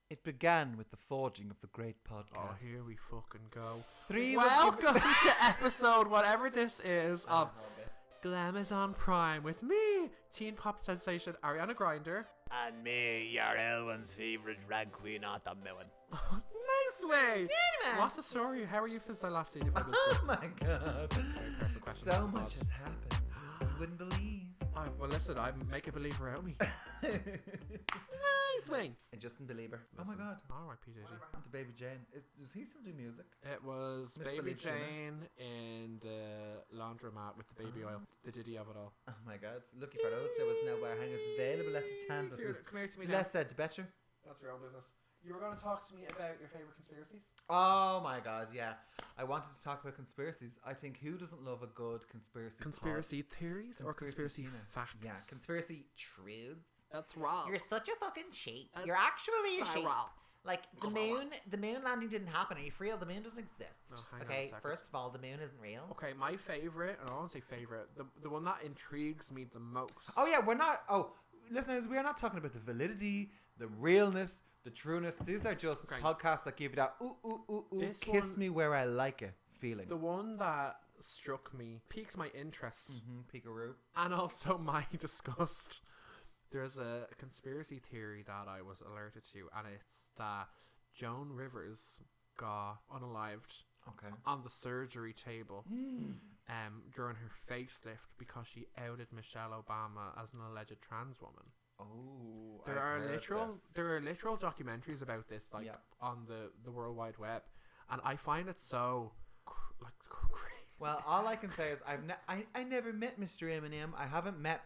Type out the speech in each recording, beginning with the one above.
It began with the forging of the great podcast. Oh, here we fucking go. Three Welcome to episode whatever this is of Glamazon Prime with me, teen pop sensation Ariana Grindr. And me, your Elwen's favourite drag queen, Autumn Millen. Nice way! Yeah, what's the story? How are you since I last seen you? Oh my god. Sorry, personal question. So much has happened. You wouldn't believe. Well, listen, I make a believer out of me. Nice way! And Justin Bieber. Listen. Oh my god. Alright, P. Diddy. What happened to Baby Jane? Does he still do music? It was Miss Baby Believe Jane in the laundromat with the baby oil. The Diddy of it all. Oh my god. Lucky for those, there was no wire hangers available at the time. But Come here to me now. less said, the better. That's your own business. You were going to talk to me about your favourite conspiracies? Oh my god, yeah. I wanted to talk about conspiracies. I think who doesn't love a good conspiracy Theories or conspiracy facts? Yeah, conspiracy truths. That's wrong. You're such a fucking sheep. You're actually a sheep. Wrong. Like the moon landing didn't happen. Are you for real? The moon doesn't exist. Oh, hang on a okay, second. first of all, the moon isn't real. Okay, my favourite, and I won't say favourite, the one that intrigues me the most. Oh yeah, we're not. Oh, listeners, we are not talking about the validity, the realness, the trueness. These are just podcasts that give you that This kiss one- me where I like it feeling. The one that struck me, piques my interest, Peekaroo. and also my disgust. There's a conspiracy theory that I was alerted to, and it's that Joan Rivers got unalived Okay. on the surgery table during her facelift because she outed Michelle Obama as an alleged trans woman. Oh, There are literal documentaries about this, like Yep. on the World Wide Web, and I find it so crazy. Well, all I can say is I never met Mr. Eminem. I haven't met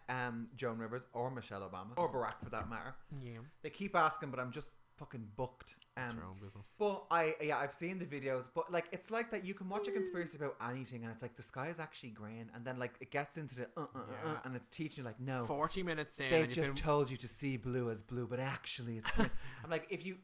Joan Rivers or Michelle Obama or Barack for that matter. Yeah, They keep asking, but I'm just fucking booked. it's your own business. But I've seen the videos, but like it's like that you can watch a conspiracy about anything, and it's like the sky is actually green, and then like it gets into the and it's teaching you like no, 40 minutes in, they've and just told you to see blue as blue, but actually it's green. I'm like if you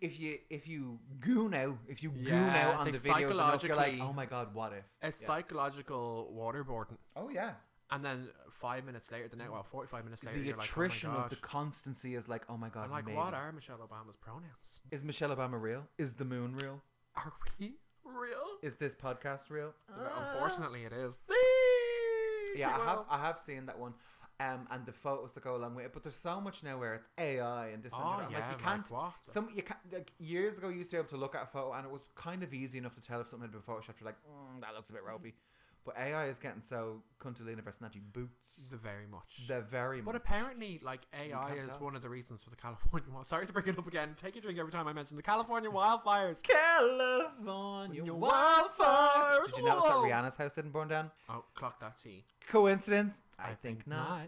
goon out on they the videos enough, you're like psychologically- oh my god, what if? it's psychological waterboarding, Oh yeah. and then 5 minutes later, 45 minutes later, The you're attrition like, oh my of the gosh. constancy is like oh my god. I'm like, maybe. what are Michelle Obama's pronouns? Is Michelle Obama real? Is the moon real? Are we real? Is this podcast real? Unfortunately, it is. Yeah, I have seen that one, and the photos that go along with it. But there's so much now where it's AI and this. Oh, and that. yeah, like you can't. what? You can't. Like years ago, you used to be able to look at a photo, and it was kind of easy enough to tell if something had been photoshopped. You're like, that looks a bit ropey. But AI is getting so cuntilina for snatchy boots. Very much. They're very But much. apparently, like, AI can't is tell. one of the reasons for the California wildfires. Sorry to bring it up again. Take a drink every time I mention the California wildfires. California wildfires. wildfires. Did you notice that Whoa. Rihanna's house didn't burn down? Oh, clock that T. Coincidence? I think not.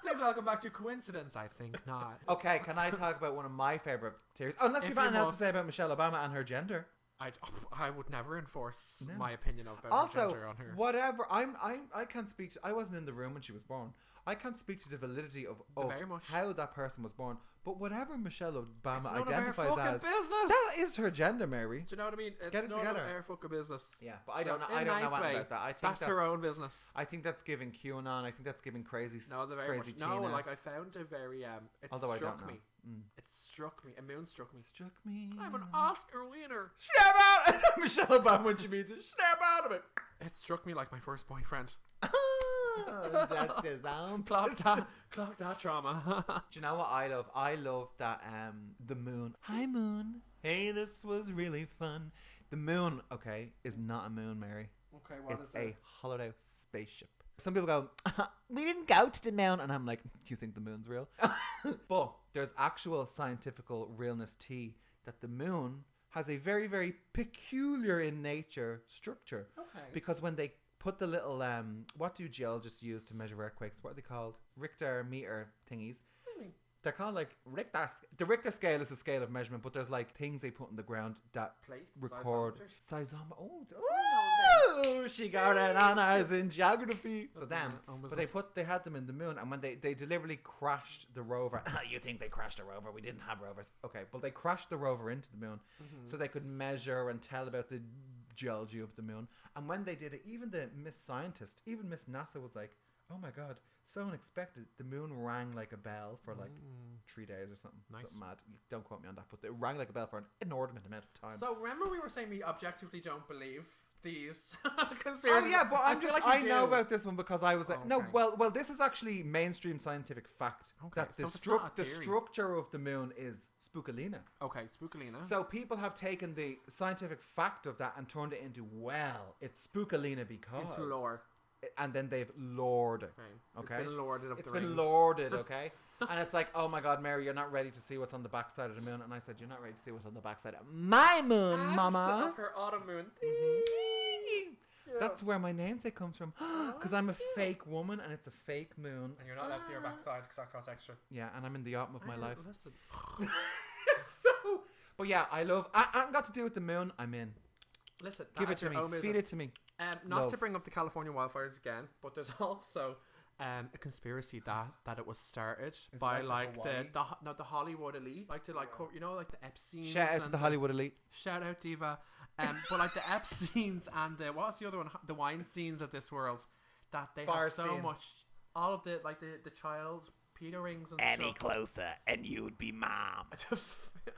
Please welcome back to Coincidence. I think not. Okay, can I talk about one of my favourite theories? Unless If you've anything you else to must. say about Michelle Obama and her gender. I would never enforce No. my opinion of gender Also, on her. whatever. I can't speak. I wasn't in the room when she was born. I can't speak to the validity of Very much. how that person was born. But whatever Michelle Obama It's none of our identifies fucking as, business. that is her gender, Mary. Do you know what I mean? It's Get it none together. of our fucking business. Yeah, but I don't know. In I don't know nice anything way, about that. I think that's her own business. I think that's giving QAnon. I think that's giving crazy. No, the very crazy much. No, Tina. like I found it very. It Although I struck don't know. me. It struck me. A moon struck me. Struck me. I'm an Oscar winner. Snap out! Michelle Obama when she meets it. Snap out of it. It struck me like my first boyfriend. Oh, that's his own. Clock that trauma. Do you know what I love? I love that the moon. Hi moon. Hey, this was really fun. The moon, okay, is not a moon, Mary. Okay, It's a hollowed out spaceship. Some people go, we didn't go to the moon, and I'm like, do you think the moon's real? But there's actual scientific realness that the moon has a very, very peculiar in nature structure. Okay. Because when they put the little what do geologists use to measure earthquakes? What are they called? Richter meter thingies. They're called like Richter. The Richter scale is a scale of measurement, but there's like things they put in the ground that Plates, record seismometers? Oh, she got it on us in geography. So them, Oh, but they had them in the moon, and when they deliberately crashed the rover. You think they crashed a rover? We didn't have rovers. Okay, but they crashed the rover into the moon, so they could measure and tell about the geology of the moon. And when they did it, even the Miss Scientist, even Miss NASA was like, oh my god, so unexpected. The moon rang like a bell for like 3 days or something. Nice. Something mad. Don't quote me on that, but it rang like a bell for an inordinate amount of time. So remember we were saying we objectively don't believe these conspiracies. Oh yeah, but I feel like I you know do. about this one because I was like, no, Okay. well, this is actually mainstream scientific fact that so it's not a the theory. structure of the moon is spookalina. Okay, Spookalina. So people have taken the scientific fact of that and turned it into, well, it's spookalina because Into lore. and then they've lored it. Okay. It's been lorded of It's the been rings. lorded, okay? And it's like, oh my God, Mary, you're not ready to see what's on the backside of the moon. And I said, you're not ready to see what's on the backside of my moon, mama. Of her autumn moon. That's where my namesake comes from. Because I'm a fake woman and it's a fake moon. And you're not allowed to see her backside because that costs extra. Yeah, and I'm in the autumn of my life. Listen. So, but yeah, I haven't got to do with the moon. I'm in. Listen, Give it that's to your me. own Feed business. it to me. Not Love. to bring up the California wildfires again, but there's also a conspiracy that it was started by it like Hawaii? the Hollywood elite, like to like you know, like the Epstein. Shout out to the Hollywood elite. Shout out Diva. But like the Epsteins and the what's the other one, the Weinsteins of this world, that they have so Firestein. much, all of the like the child pedo rings and Any stuff. closer, and you'd be mom.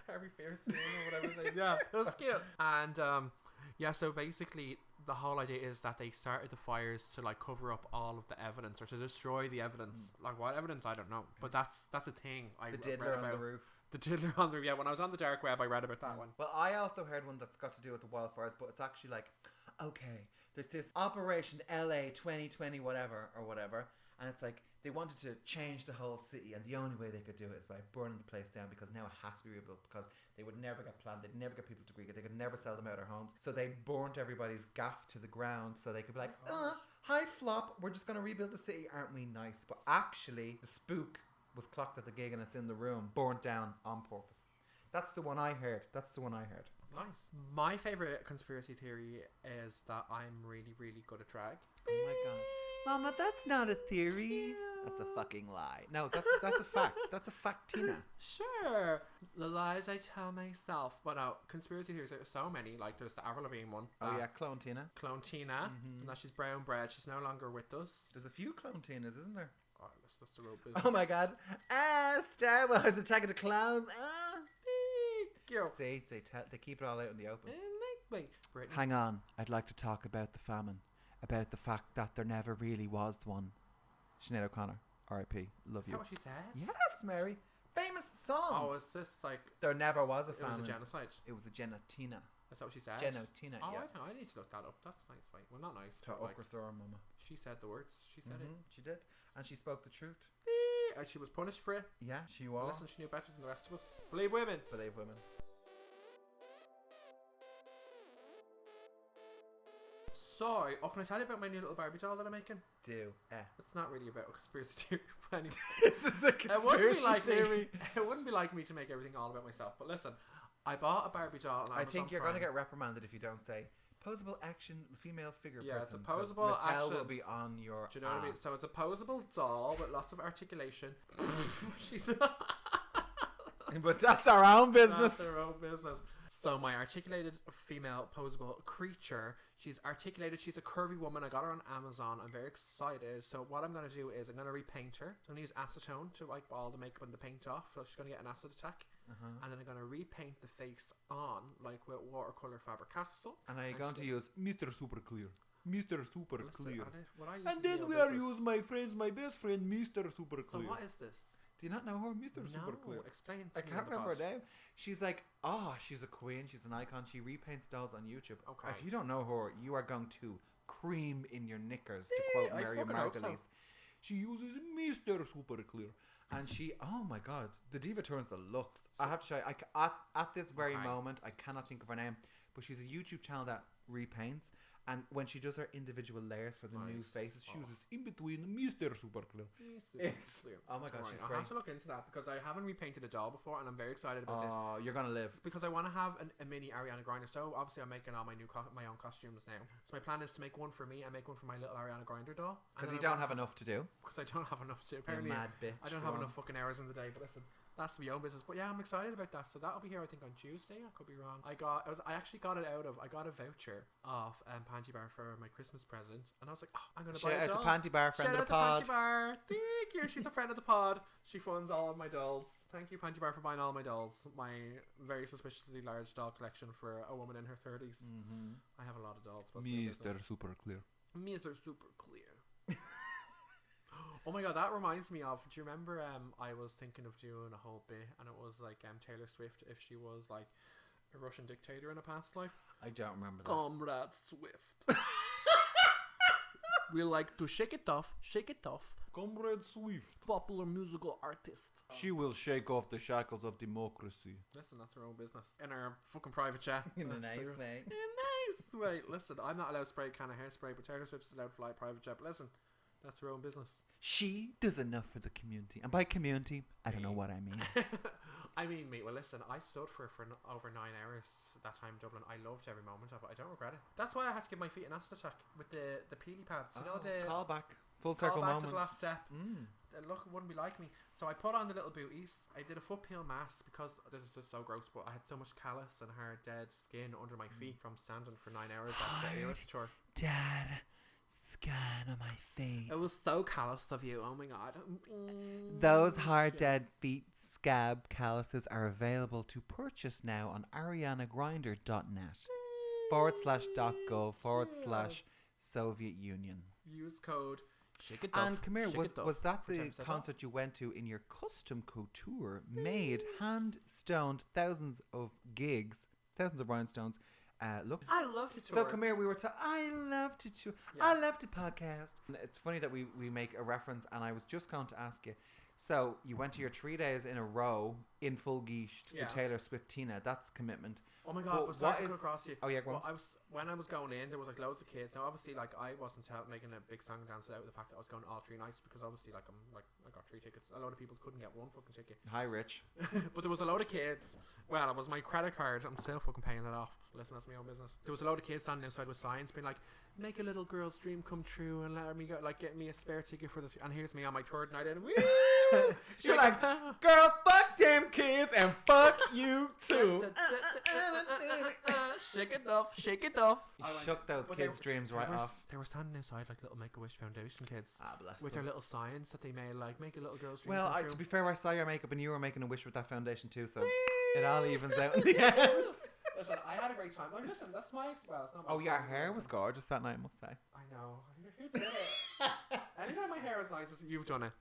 Harvey Fierstein or whatever his name. Yeah, that's cute. And yeah, so basically the whole idea is that they started the fires to like cover up all of the evidence or to destroy the evidence. Like what evidence? I don't know, but that's a thing. I The read diddler on about. the roof. The diddler on the when I was on the dark web, I read about that one. Well, I also heard one that's got to do with the wildfires, but it's actually like, okay, there's this Operation LA 2020 whatever, and it's like they wanted to change the whole city, and the only way they could do it is by burning the place down because now it has to be rebuilt because they would never get planned, they'd never get people to agree, they could never sell them out of their homes. So they burnt everybody's gaff to the ground so they could be like, hi flop, we're just going to rebuild the city, aren't we nice? But actually, the spook was clocked at the gig and it's in the room, burnt down on purpose. That's the one I heard. Nice. My favorite conspiracy theory is that I'm really, really good at drag. Oh my God. Mama, that's not a theory. That's a fucking lie. No, that's a fact. That's a fact, Tina. Sure. The lies I tell myself. But no, conspiracy theories, there's so many. Like there's the Avril Lavigne one. Oh yeah, clone Tina. Clone Tina. And that she's brown bread. She's no longer with us. There's a few clone Tinas, isn't there? Oh, that's the real business. Oh my God. Star Wars attacking the clowns. Yo. See, they keep it all out in the open. Wait, Brittany. Hang on, I'd like to talk about the famine, about the fact that there never really was one. Sinead O'Connor, R.I.P. Love Is that you. what she said? Yes, Mary. Famous song. Oh, is this like There never was a it famine. was a genocide? It was a genotina. Is that what she said? Genotina, Oh, yeah. I know. I need to look that up. That's nice. Right? Well, not nice. To But like, Okrasor, mama. she said the words. She said She did. And she spoke the truth. it. And she was punished for it. Yeah, she But was. listen, she knew better than the rest of us. Believe women. Believe women. So, can I tell you about my new little Barbie doll that I'm making? Do. It's not really about a conspiracy theory. But anyway. This is a It wouldn't conspiracy be like theory. me. It wouldn't be like me to make everything all about myself. But listen, I bought a Barbie doll. On I think Amazon you're going to Prime. get reprimanded if you don't say posable action female figure Yeah, it's person. a 'cause posable Mattel will action. be on your Do you know what I mean? ass. So it's a posable doll with lots of articulation. She's But that's our own business. That's their own business. So my articulated female posable creature, she's articulated, she's a curvy woman. I got her on Amazon. I'm very excited. So what I'm going to do is I'm going to repaint her. So I'm going to use acetone to wipe all the makeup and the paint off. So she's going to get an acid attack. And then I'm going to repaint the face on like with watercolor Faber-Castell. And are you going to use Mr. Super Clear? Mr. Super Listen, Clear. and And then we are use my best friend, Mr. Super So Clear. what is this? Do you not know her, Mr. Super Clear? No, explain to I me. can't on the remember her pod. name. She's like, she's a queen. She's an icon. She repaints dolls on YouTube. Okay. If you don't know her, you are going to cream in your knickers, to quote I Miriam fucking hope so. Margulies. She uses Mr. Super Clear. And she, oh my God, the diva turns the looks. I have to show you, at this very Okay. moment, I cannot think of her name, but she's a YouTube channel that repaints. And when she does her individual layers for the new Nice. faces, she Oh. uses in between Mr. Super Clear. It's- oh my God, Right, she's I'll great. have to look into that because I haven't repainted a doll before and I'm very excited about this. Oh, you're going to live. Because I want to have a mini Ariana Grindr. So obviously I'm making all my my own costumes now. So my plan is to make one for me and make one for my little Ariana Grindr doll. Because you don't have enough to do. Because I don't have enough to. You Apparently, mad bitch. I don't Go have on. enough fucking hours in the day. But listen, That's my own business. But yeah, I'm excited about that. So that'll be here, I think, on Tuesday. I could be wrong. I actually got it out of. I got a voucher off Panty Bar for my Christmas present, and I was like, oh, I'm gonna buy a Shout out doll. to Panty Bar, friend Shout of the out pod. to Panty Bar. Thank you. She's a friend of the pod. She funds all of my dolls. Thank you, Panty Bar, for buying all my dolls. My very suspiciously large doll collection for a woman in her 30s. Mm-hmm. I have a lot of dolls. Mr. Super Clear. Mr. Super Clear. Oh my god, that reminds me of, do you remember I was thinking of doing a whole bit, and it was like Taylor Swift if she was like a Russian dictator in a past life? I don't remember that. Comrade Swift. We like to shake it off. Comrade Swift. Popular musical artist. She will shake off the shackles of democracy. Listen, that's her own business. In her fucking private chat. In a That's nice her- way. In a nice way. Listen, I'm not allowed to spray a can of hairspray, but Taylor Swift's allowed to fly a private jet. But listen, that's her own business. She does enough for the community. And by community, I don't know what I mean. I mean, mate, well, listen, I stood for over 9 hours that time in Dublin. I loved every moment of it. I don't regret it. That's why I had to give my feet an acid attack with the peely pads. You know, the call back. Full call circle back moment. to the last step. Mm. Look, it wouldn't be like me. So I put on the little booties. I did a foot peel mask because this is just so gross, but I had so much callus and hard dead skin under my feet from standing for 9 hours at the Eras tour. Dad, scan on my face. It was so calloused of you. Oh my god. Those hard dead feet scab calluses are available to purchase now on arianagrinder.net/.gov/Soviet Union. Use code Shake It And Duff. come here, Shake was It Duff was that for the 10% off. concert you went to in your custom couture made, hand stoned, thousands of rhinestones? Look. I love to tour. So come here, I love to tour. Yeah. I love to podcast. It's funny that we make a reference, and I was just going to ask you. So you went to your 3 days in a row in full geesh Yeah. with Taylor Swiftina. That's commitment. Oh my god, But but sorry what to go is- across you. Oh yeah, go on. Well, when I was going in, there was like loads of kids. Now obviously, like I wasn't making a big song and dance out with the fact that I was going all 3 nights because obviously, like I got 3 tickets. A lot of people couldn't get one fucking ticket. Hi, Rich. But there was a load of kids. Well, it was my credit card. I'm still fucking paying it off. Listen, that's my own business. There was a load of kids standing outside with signs being like, "Make a little girl's dream come true and let me go, like get me a spare ticket for the." And here's me on my third night in. Woo! You're like, girl, fuck them kids and fuck you too. Shake it off, shake it off. You shook those But kids' dreams right off. They were standing outside like little Make-A-Wish Foundation kids Ah, bless with them. their little signs that they made, like make a little girl's dream Well, come to true. be fair, I saw your makeup and you were making a wish with that foundation too, so it all evens out in the end. Listen, I had a great time. Like, listen, that's my well, it's not my Oh, your fault. hair was gorgeous that night, I must say. I know. Who did it? Anytime my hair is nice, you've done it.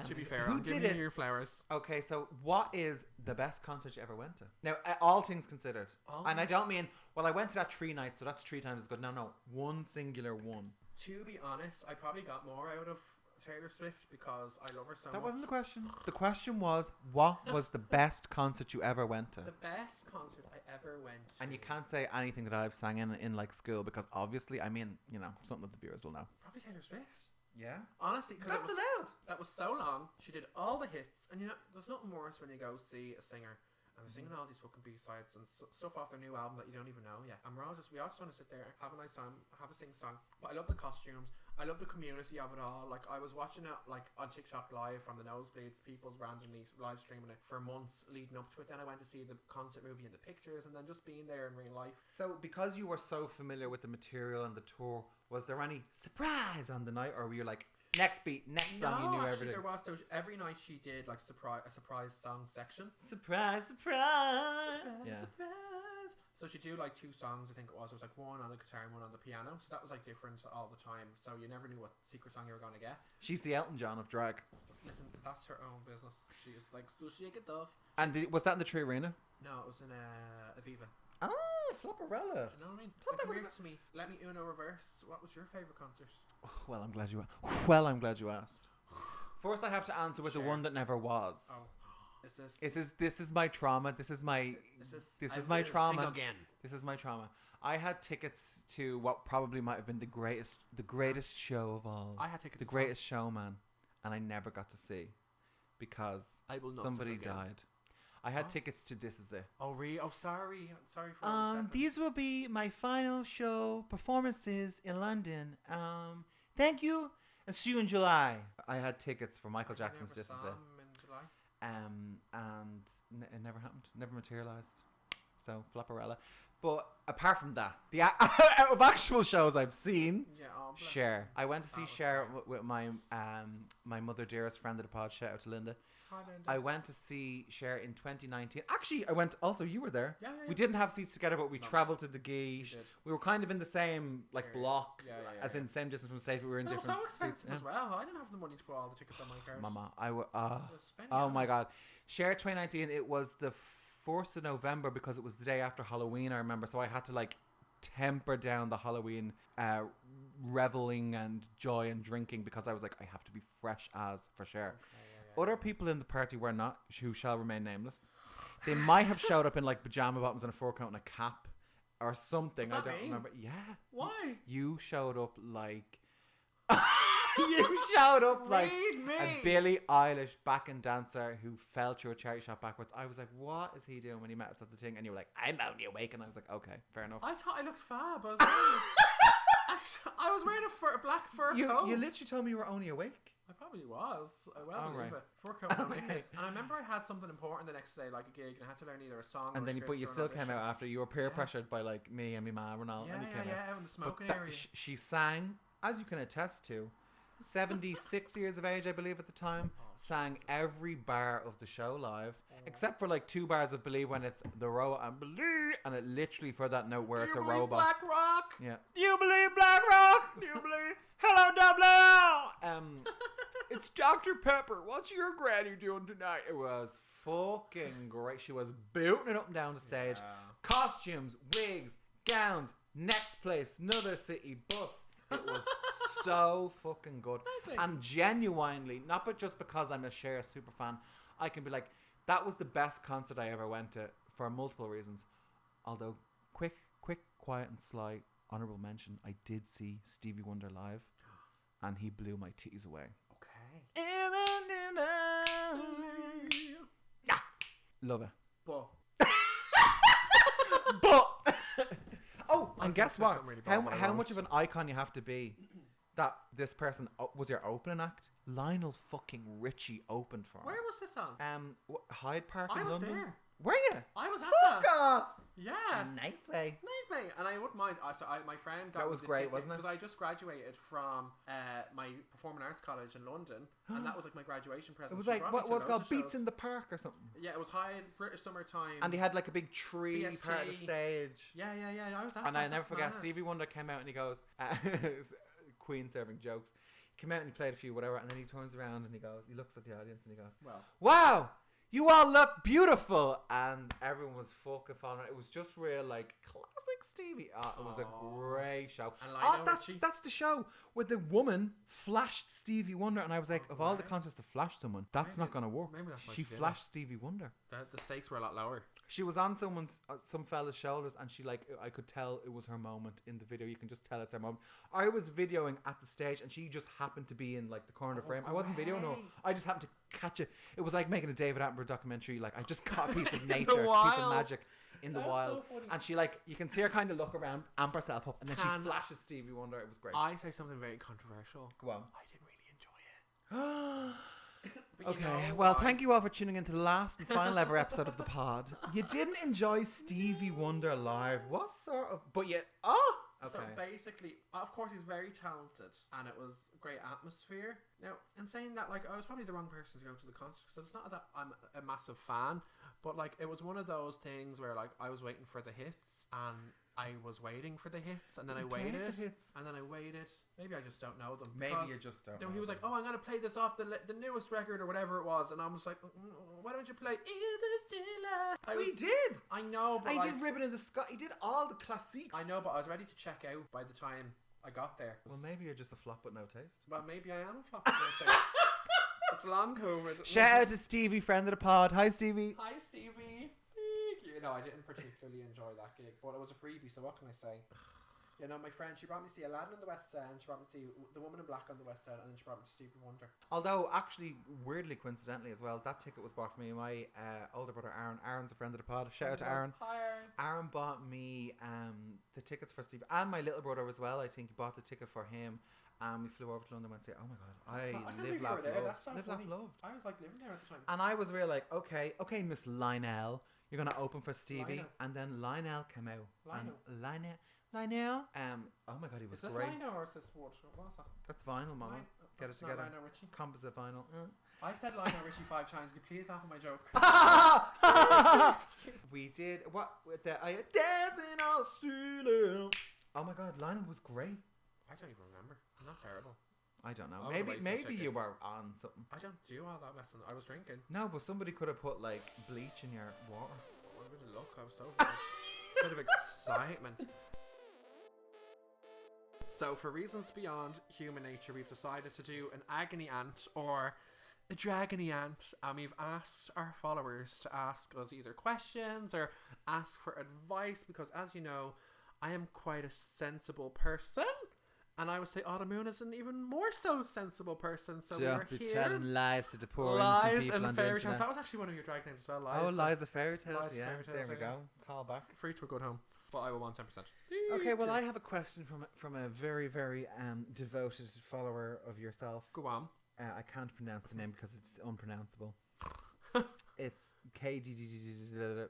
To be fair, who I'm did giving it? you your flowers. Okay, so what is the best concert you ever went to? Now, all things considered. And I don't mean, well, I went to that 3 nights, so that's 3 times as good. No, one singular one. To be honest, I probably got more out of Taylor Swift because I love her so much. That wasn't the question. The question was, what was the best concert you ever went to? The best concert I ever went to. And you can't say anything that I've sang in like school because obviously, I mean, you know, something that the viewers will know. Probably Taylor Swift. Yeah? Honestly, because That's allowed. that was so long. She did all the hits, and you know, there's nothing worse when you go see a singer and they're singing all these fucking B-sides and stuff off their new album that you don't even know yet. And we all just want to sit there, have a nice time, have a sing song. But I love the costumes. I love the community of it all. Like I was watching it like on TikTok live from the nosebleeds, people's randomly live streaming it for months leading up to it. Then I went to see the concert movie and the pictures, and then just being there in real life. So, because you were so familiar with the material and the tour, was there any surprise on the night, or were you like, next beat, next song, you knew actually, everything? there was every night she did like a surprise song section. Surprise, surprise. Yeah. Surprise. So she'd do like 2 songs, I think it was. It was like one on the guitar and one on the piano. So that was like different all the time. So you never knew what secret song you were going to get. She's the Elton John of drag. Listen, that's her own business. She is like, so shake it off. And was that in the Tree Arena? No, it was in Aviva. Oh, Flopperella. Do you know what I mean? Thought Like, that come were- here to me. Let me Uno reverse. What was your favourite concert? Well, I'm glad you asked. First, I have to answer with the Sure. one that never was. Oh, is this? This is my trauma. This is my I will trauma. sing again. This is my trauma. I had tickets to what probably might have been the greatest show of all. I had tickets. The as Greatest Showman, and I never got to see because well. I will not somebody sing again. died. I had Oh. tickets to This Is It. Oh, really? Oh, sorry. Sorry for upsetting. These will be my final show performances in London. Thank you, and see you in July. I had tickets for Michael I Jackson's never This Is saw It. him in July. and it never happened, never materialized. So Flopperella. But apart from that, out of actual shows I've seen, Cher. I went to see Cher with my my mother dearest friend of the pod. Shout out to Linda. Hi, Linda. I went to see Cher in 2019. Actually, I went. Also, you were there. Yeah. We didn't have seats together, but we travelled to the Guiche. We were kind of in the same block, as in same distance from the stage. But we were in different. It was so expensive as well. I didn't have the money to put all the tickets on my card. Mama, oh my God, Cher 2019. It was the 4th of November because it was the day after Halloween. I remember, so I had to temper down the Halloween reveling and joy and drinking because I was like, I have to be fresh as for Cher. Other people in the party were not, who shall remain nameless. They might have showed up in pajama bottoms and a fur coat and a cap or something. I don't remember. Yeah. Why? You showed up like you showed up like a Billie Eilish backing dancer who fell through a charity shop backwards. I was like, what is he doing when he met us at the thing? And you were like, I'm only awake. And I was like, okay, fair enough. I thought I looked fab. I was wearing a black fur coat. You literally told me you were only awake. I probably was. I believe it. Fur coat. And I remember I had something important the next day, like a gig, and I had to learn either a song or a script. But you still came out after. You were peer pressured by me and my mom and all. Out in the smoking area. She sang, as you can attest to, 76 years of age, I believe, at the time, sang every bar of the show live, except for 2 bars of Believe when it's the robot and Believe, and it literally for that note where it's a robot. Black Rock? Yeah. You believe Black Rock? You believe? Hello, Dublin! It's Dr. Pepper. What's your granny doing tonight? It was fucking great. She was booting it up and down the stage. Costumes, wigs, gowns, next place, another city, bus. It was so fucking good. And genuinely, not but just because I'm a Cher super fan, I can be like, that was the best concert I ever went to for multiple reasons. Although, quick, quiet and sly honorable mention, I did see Stevie Wonder live and he blew my titties away. Okay. Yeah. Love it. But oh, and guess what? Really how much of an icon you have to be that this person was your opening act? Lionel fucking Richie opened for him. Where was this on? Hyde Park in I was London. there. Were you? I was at Fuck that. off! Yeah. Nice way. And I wouldn't mind. My friend got That was great, wasn't it? Because I just graduated from my performing arts college in London, and that was my graduation present. It was what was it called? Beats in the Park or something. Yeah, it was Hyde, British Summertime. And they had a big tree BST. part of the stage. Yeah. I was at And that. I never forget, Stevie Wonder came out and he goes, Queen serving jokes. He came out and he played a few, whatever, and then he turns around and he looks at the audience and he goes, wow! You all look beautiful, and everyone was fucking following it. It was just real, classic Stevie. It was a great show. And that's the show where the woman flashed Stevie Wonder, and I was like, of all the concerts to flash someone, that's not gonna work. Maybe that's why she flashed Stevie Wonder. The stakes were a lot lower. She was on some fella's shoulders, and she I could tell it was her moment in the video. You can just tell it's her moment. I was videoing at the stage, and she just happened to be in the corner frame. I wasn't videoing her. I just happened to catch it. It was like making a David Attenborough documentary. I just caught a piece of nature, a piece of magic in the wild. So and she you can see her kind of look around, amp herself up, and then she flashes Stevie Wonder. It was great. I say something very controversial. Go on. I didn't really enjoy it. Okay, well, thank you all for tuning into the last and final ever episode of the pod. You didn't enjoy Stevie Wonder live. What sort of... But you... Oh! Okay. So basically, of course, he's very talented, and it was a great atmosphere. Now, in saying that, I was probably the wrong person to go to the concert, because it's not that I'm a massive fan, but it was one of those things where I was waiting for the hits, and I was waiting for the hits, and then I waited, and then I waited. Maybe I just don't know them. Maybe you just don't know he was them. I'm going to play this off the newest record or whatever it was, and I was like, why don't you play He did! I know, but he did Ribbon in the Sky. He did all the classics. I know, but I was ready to check out by the time I got there. Well, maybe you're just a flop with no taste. Well, maybe I am a flop with no taste. It's long COVID. Shout out to Stevie, friend of the pod. Hi, Stevie. Hi, Stevie. No, I didn't particularly enjoy that gig, but it was a freebie, so what can I say? My friend, she brought me to see Aladdin on the West End, she brought me to see The Woman in Black on the West End, and then she brought me to Stevie Wonder. Although, actually, weirdly, coincidentally as well, that ticket was bought for me. My older brother, Aaron. Aaron's a friend of the pod. Shout out to Aaron. Hi, Aaron. Aaron bought me the tickets for Stevie, and my little brother as well. I think he bought the ticket for him and we flew over to London and said, oh my god, I can't live, believe you laugh, were there. loved. That's so Live, laugh, funny. loved. I was like living there at the time. And I was really like, okay, Miss Lionel, you're gonna open for Stevie. Lionel. And then Lionel came out. Lionel. And Lionel. Oh my god, he was Is this great. Lino or is this what? What's that? That's vinyl, mama. Get it It's not together. Lionel Richie. Composite vinyl. I said Lionel Richie 5 times. Could you please laugh at my joke? We did what with the I dancing on the ceiling. Oh my god, Lionel was great. I don't even remember. I'm not terrible. I don't know. I was Maybe wasting maybe chicken. you were on something. I don't do all that messing. I was drinking. No, but somebody could have put like bleach in your water. What a bit of luck. I was so good. Bit of excitement. So, for reasons beyond human nature, we've decided to do an agony ant or a dragony ant, and we've asked our followers to ask us either questions or ask for advice because, as you know, I am quite a sensible person, and I would say Autumn Moon is an even more so sensible person. So Don't we're be here. telling lies to the poor Lies innocent people and on the fairy tales. internet. That was actually one of your drag names as well. Lies. Oh, lies of fairy tales. Lies of Yeah, fairy tales, there we yeah. go. Call back. Free to a good home. But I will want 10%. Okay, well, I have a question from a very, very devoted follower of yourself. Go on. I can't pronounce the name because it's unpronounceable. It's KDDDDoiler12,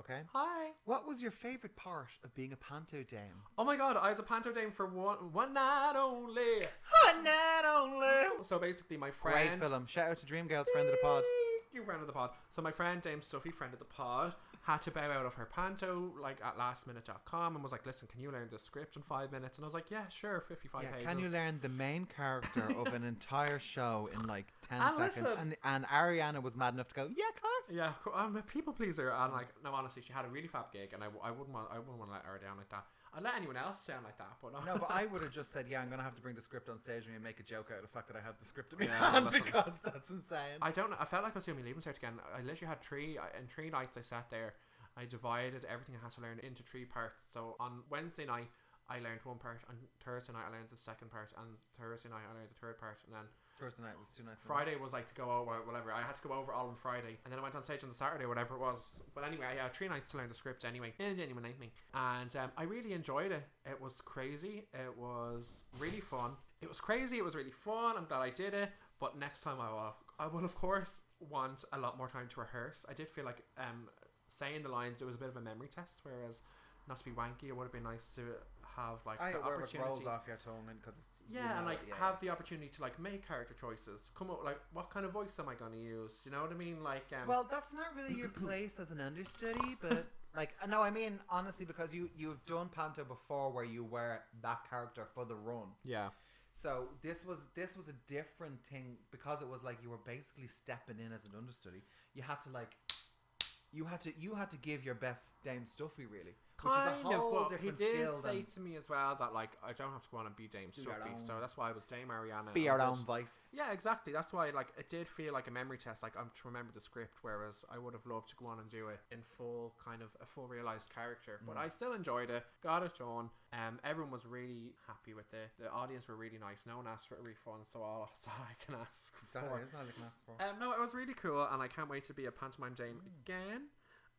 okay? Hi. What was your favourite part of being a panto dame? Oh my god, I was a panto dame for one night only. One night only! So basically my Great friend... film. Shout out to Dreamgirls, friend of the pod. You friend of the pod. So my friend Dame Stuffy, friend of the pod, had to bow out of her panto like at lastminute.com and was like, listen, can you learn the script in 5 minutes? And I was like, yeah, sure, 55 Yeah, pages. can you learn the main character of an entire show in like 10 And seconds? listen- And Ariana was mad enough to go, yeah, of course. Yeah, I'm a people pleaser, and like, no, honestly, she had a really fab gig, and I wouldn't want to let her down like that. I'd let anyone else sound like that, but No, but I would have just said, yeah, I'm going to have to bring the script on stage with me and make a joke out of the fact that I have the script in my Yeah, hand listen. because that's insane. I don't know. I felt like I was doing my leaving cert again. I literally had in 3 nights I sat there. I divided everything I had to learn into 3 parts. So on Wednesday night, I learned 1 part. On Thursday night, I learned the 2nd part. And Thursday night, I learned the 3rd part. And then Thursday night was 2 nights. Friday was like to go over whatever. I had to go over all on Friday, and then I went on stage on the Saturday, whatever it was. But anyway, I had 3 nights to learn the script anyway. And I really enjoyed it. It was crazy. It was really fun. It was crazy. It was really fun. I'm glad I did it. But next time I will of course want a lot more time to rehearse. I did feel like saying the lines, it was a bit of a memory test, whereas not to be wanky, it would have been nice to have like the where it opportunity. rolls off your tongue because it's Yeah, and like have the opportunity to like make character choices. Come up like, what kind of voice am I going to use? You know what I mean? Like, well, that's not really your place as an understudy, but like, no, I mean honestly, because you've done panto before where you were that character for the run. yeah, So this was a different thing because it was like you were basically stepping in as an understudy. You had to like, you had to give your best Dame Stuffy really. Which is a whole but he different did skill say than to me as well that like I don't have to go on and be Dame Do your Stuffy, own. so that's why I was Dame Ariana. be and your own just- voice. Yeah, exactly. That's why like it did feel like a memory test. Like I'm to remember the script, whereas I would have loved to go on and do it in full kind of a full realized character. But I still enjoyed it. Got it done. Everyone was really happy with it. The audience were really nice. No one asked for a refund, so all I can ask That for. is all I can ask for. No, it was really cool, and I can't wait to be a pantomime Dame again.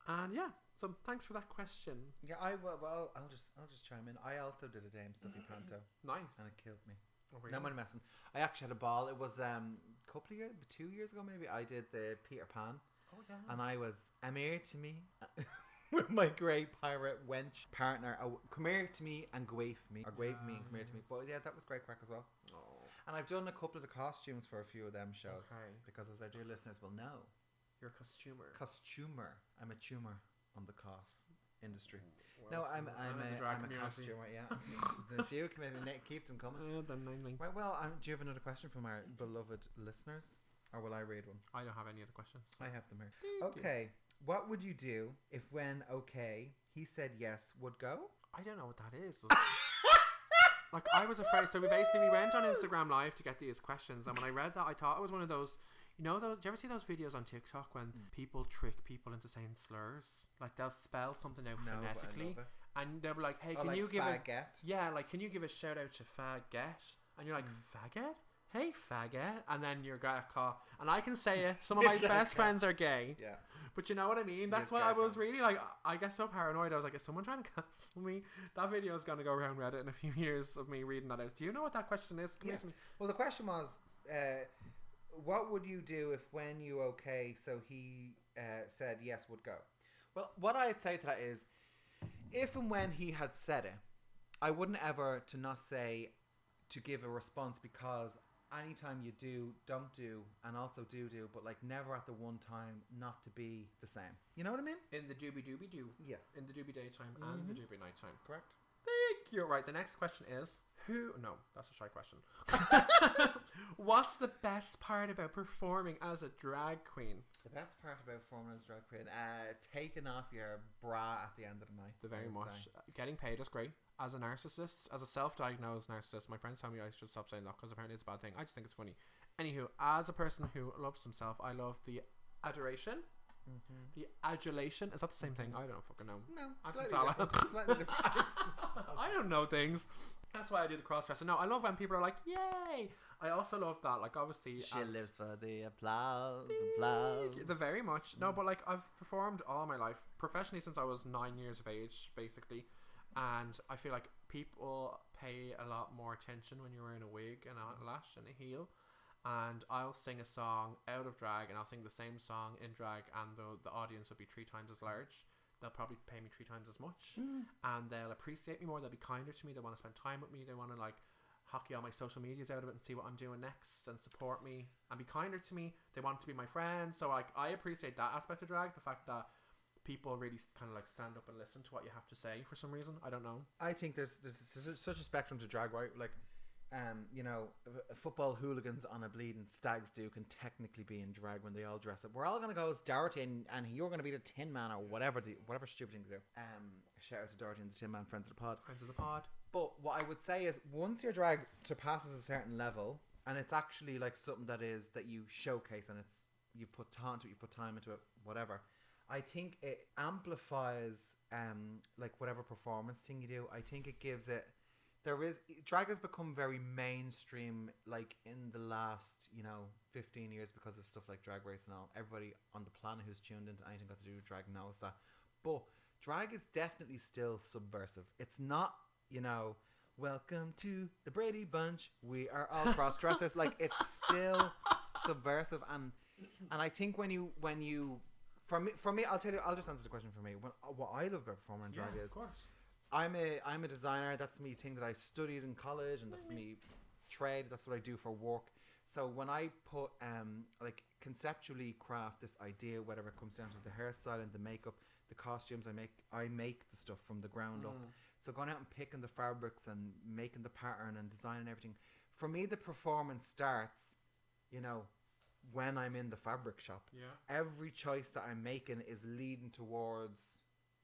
And yeah, so thanks for that question. Yeah, I'll just chime in. I also did a Dame Stuffy panto, Nice. and it killed me. Oh, No, I'm messing. I actually had a ball. It was a couple of years, 2 years ago maybe. I did the Peter Pan, Oh yeah. and I was "Come here to me" with my great pirate wench partner. Come here to me and go away from me, or go away from me and come here to me. But yeah, that was great crack as well. Oh, And I've done a couple of the costumes for a few of them shows Okay. because, as our dear listeners will know, you're a costumer. costumer. I'm a tumor on the cos industry. What No, else? I'm in the drag a community. costumer. Yeah, the few can maybe keep them coming. Right, well, do you have another question from our beloved listeners, or will I read one? I don't have any other questions. I have them here. Okay, what would you do if when okay he said yes would go? I don't know what that is. Like I was afraid. So we went on Instagram Live to get these questions, and when I read that, I thought it was one of those. You know, do you ever see those videos on TikTok when people trick people into saying slurs? Like they'll spell something out No, but I phonetically, love it. and they'll be like, "Hey, Oh, can like you give faggot? like can you give a shout out to faggot?" And you're like, "Faggot? hey faggot, and then you're got caught. And I can say it. Some of my best friends are gay. Yeah. But you know what I mean? That's why I was really like, I get so paranoid. I was like, is someone trying to cancel me? That video is going to go around Reddit in a few years of me reading that out. Do you know what that question is? Yeah. Well, the question was, what would you do if when you okay, so he said yes, would go? Well, what I'd say to that is, if and when he had said it, I wouldn't ever to not say to give a response, because anytime you do, don't do, and also do, but like never at the one time not to be the same. You know what I mean? In the doobie do. Yes. In the doobie daytime and the doobie nighttime. Correct. Thank you. Right, the next question is, no, that's a shy question. What's the best part about performing as a drag queen? The best part about performing as a drag queen, taking off your bra at the end of the night. Very much. Getting paid is great. As a narcissist, as a self-diagnosed narcissist, my friends tell me I should stop saying that because apparently it's a bad thing. I just think it's funny. Anywho, as a person who loves himself, I love the adoration. The adulation. Is that the same thing? I don't fucking know. No, I slightly can tell. different. Slightly different. I don't know things. That's why I do the cross-dressing. No, I love when people are like, yay! I also love that, like, obviously... She lives for the applause. The very much. No, but, like, I've performed all my life, professionally since I was 9 years of age, basically. And I feel like people pay a lot more attention when you're wearing a wig and a lash and a heel. And I'll sing a song out of drag, and I'll sing the same song in drag, and the audience will be 3 times as large. They'll probably pay me 3 times as much, and they'll appreciate me more. They'll be kinder to me. They want to spend time with me. They want to like hockey all my social medias out of it and see what I'm doing next and support me and be kinder to me. They want to be my friend. So like I appreciate that aspect of drag. The fact that people really kind of like stand up and listen to what you have to say for some reason. I don't know. I think there's such a spectrum to drag, right? Like, you know, football hooligans on a bleeding stag's do can technically be in drag when they all dress up. We're all gonna go as Dorothy, and you're gonna be the Tin Man or whatever stupid thing to do. Shout out to Dorothy and the Tin Man, friends of the pod. Friends of the pod. But what I would say is, once your drag surpasses a certain level, and it's actually like something that you showcase, and it's you put time into it, whatever. I think it amplifies like whatever performance thing you do. I think it gives it. Drag has become very mainstream, like in the last 15 years because of stuff like Drag Race and all. Everybody on the planet who's tuned into anything got to do with drag knows that. But drag is definitely still subversive. It's not, welcome to the Brady Bunch. We are all cross dressers. Like, it's still subversive, and I think when you for me, I'll tell you. I'll just answer the question for me. What I love about performing in drag is, of course. I'm a designer. That's me thing that I studied in college, and that's me trade. That's what I do for work. So when I put like conceptually craft this idea, whatever it comes down to the hairstyle and the makeup, the costumes, I make the stuff from the ground up. So going out and picking the fabrics and making the pattern and designing everything. For me, the performance starts, when I'm in the fabric shop. Yeah. Every choice that I'm making is leading towards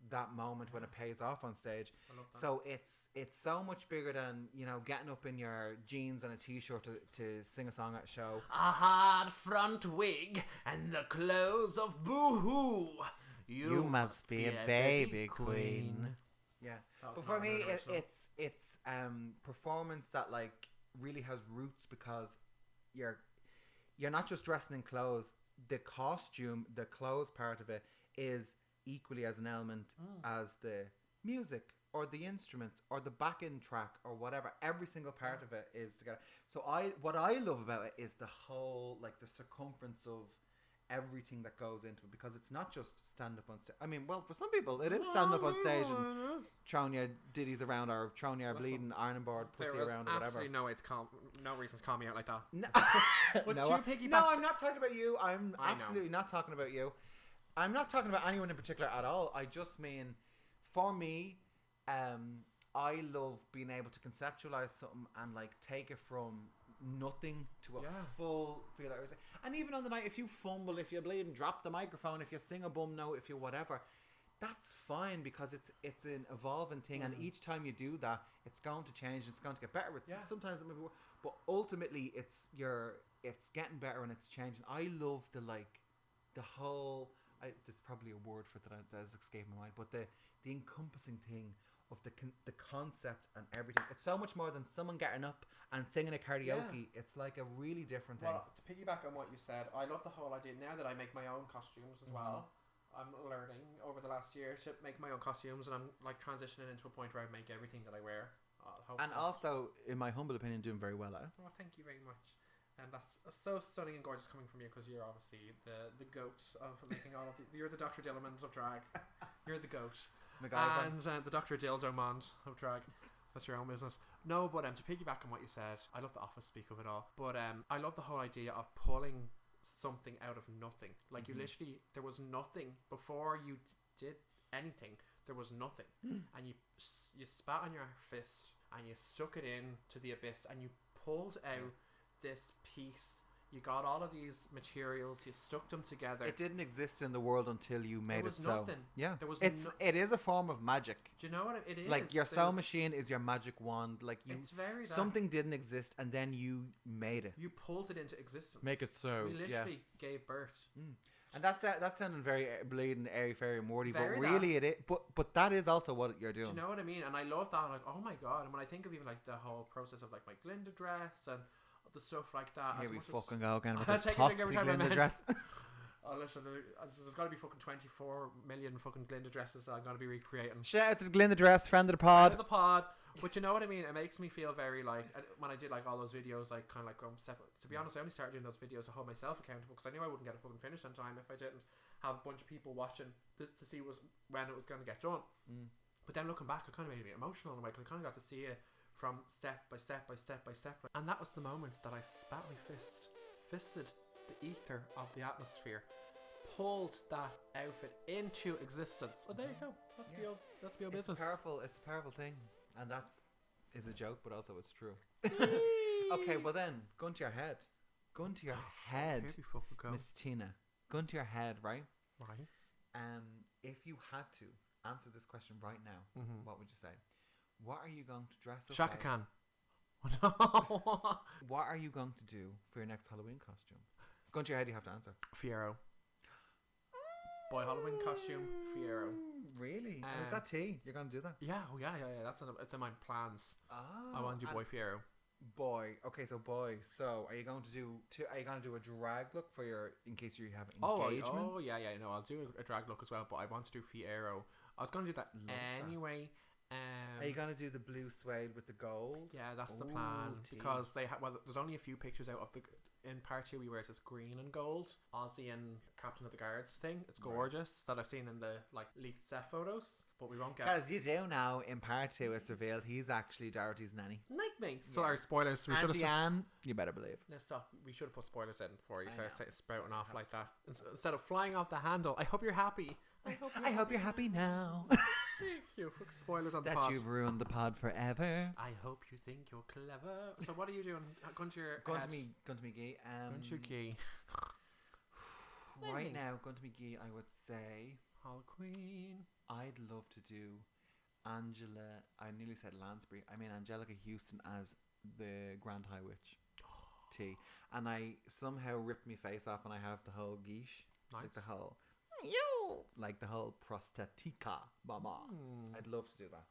that moment when it pays off on stage. I love that. So it's so much bigger than getting up in your jeans and a t-shirt to sing a song at a show. A hard front wig and the clothes of boo-hoo. You must be a baby queen. Yeah, but for me it's performance that like really has roots, because you're not just dressing in clothes. The costume, the clothes part of it is equally as an element as the music or the instruments or the back-end track or whatever. Every single part of it is together. So what I love about it is the whole, like, the circumference of everything that goes into it, because it's not just stand up on stage. I mean, well, for some people it is stand up on stage and throwing your ditties around, or throwing your bleeding iron board pussy around, or whatever. Absolutely no reason to call me out like that. No, No, I'm not talking about you. I'm absolutely not talking about you. I'm not talking about anyone in particular at all. I just mean, for me, I love being able to conceptualize something and like take it from nothing to a full feel. And even on the night, if you fumble, if you bleed and drop the microphone, if you sing a bum note, if you whatever, that's fine, because it's an evolving thing, and each time you do that, it's going to change. It's going to get better. Sometimes it may be worse, but ultimately it's getting better and it's changing. I love the whole. There's probably a word for that has escaped my mind, but the encompassing thing of the concept and everything. It's so much more than someone getting up and singing a karaoke. It's like a really different thing. Well, to piggyback on what you said, I love the whole idea. Now that I make my own costumes as well, I'm learning over the last year to make my own costumes, and I'm like transitioning into a point where I make everything that I wear. And also, in my humble opinion, doing very well at it. Oh, thank you very much. And that's so stunning and gorgeous coming from you, because you're obviously the goat of making all of you're the Dr. Dillamond of drag. You're the goat. And the Dr. Dildomond of drag. That's your own business. No, but to piggyback on what you said, I love the office speak of it all. But I love the whole idea of pulling something out of nothing. Like you literally, there was nothing before you did anything. There was nothing, and you spat on your fist and you stuck it in to the abyss, and you pulled out this piece. You got all of these materials, you stuck them together. It didn't exist in the world until you made it so. Nothing. Yeah, there was it is a form of magic. Do you know what it is? Like your sewing machine is your magic wand. Like it's very something didn't exist and then you made it. You pulled it into existence. Make it so. We literally gave birth. And that's sounding very bleeding airy fairy morty, but really it is. But that is also what you're doing. Do you know what I mean? And I love that. Like, oh my god! And when I think of even like the whole process of like my Glinda dress and the stuff like that. Here we fucking go again with I'll this take a drink every time Glinda dress. Oh, listen, there's got to be fucking 24 million fucking Glinda dresses that I'm going to be recreating. Shout out to the Glinda dress, friend of the pod. Friend of the pod. But you know what I mean? It makes me feel very like, when I did like all those videos, like kind of like to be honest, I only started doing those videos to hold myself accountable, because I knew I wouldn't get it fucking finished on time if I didn't have a bunch of people watching to see when it was going to get done. But then looking back, it kind of made me emotional in a way, because I kind of got to see it from step by step by step by step. And that was the moment that I spat my fisted the ether of the atmosphere, pulled that outfit into existence. So there you go. That's the old business. It's a powerful thing, and is a joke, but also it's true. Okay, well then, gun to your head, Here we fucking go. Miss Tina. Gun to your head, right? Right. If you had to answer this question right now, what would you say? What are you going to dress up Shaka as? Khan. No. What are you going to do for your next Halloween costume? Gun to your head, you have to answer. Fiero. Boy Halloween costume, Fiero. Really? And is that tea? You're going to do that? Yeah, it's in my plans. Oh, I want to do Boy Fiero. Boy. Okay, so boy. So are you going to do a drag look for in case you have engagements? Oh yeah. No, I'll do a drag look as well, but I want to do Fiero. I was going to do that anyway. Are you going to do the blue suede with the gold? Yeah, that's the plan. Because there's only a few pictures out of in part 2 he wears this green and gold Aussie and Captain of the Guards thing. It's gorgeous, that I've seen in the like leaked set photos, but we won't get. Because you do know in part 2 it's revealed he's actually Dorothy's nanny. Like me. So our spoilers. We Auntie Anne, you better believe. No, stop. We should have put spoilers in before you start sprouting off like that instead of flying off the handle. I hope you're happy. I hope you're happy now. You spoilers on the that pod. You've ruined the pod forever. I hope you think you're clever. So what are you doing? Going to me, Gee. Going to Gee. Right now, going to me, Gee, I would say Halloween. I'd love to do Angela. I nearly said Lansbury. I mean Angelica Houston as the Grand High Witch. T. And I somehow ripped my face off, and I have the whole geesh, nice. Like the whole prostetica, mama. I'd love to do that.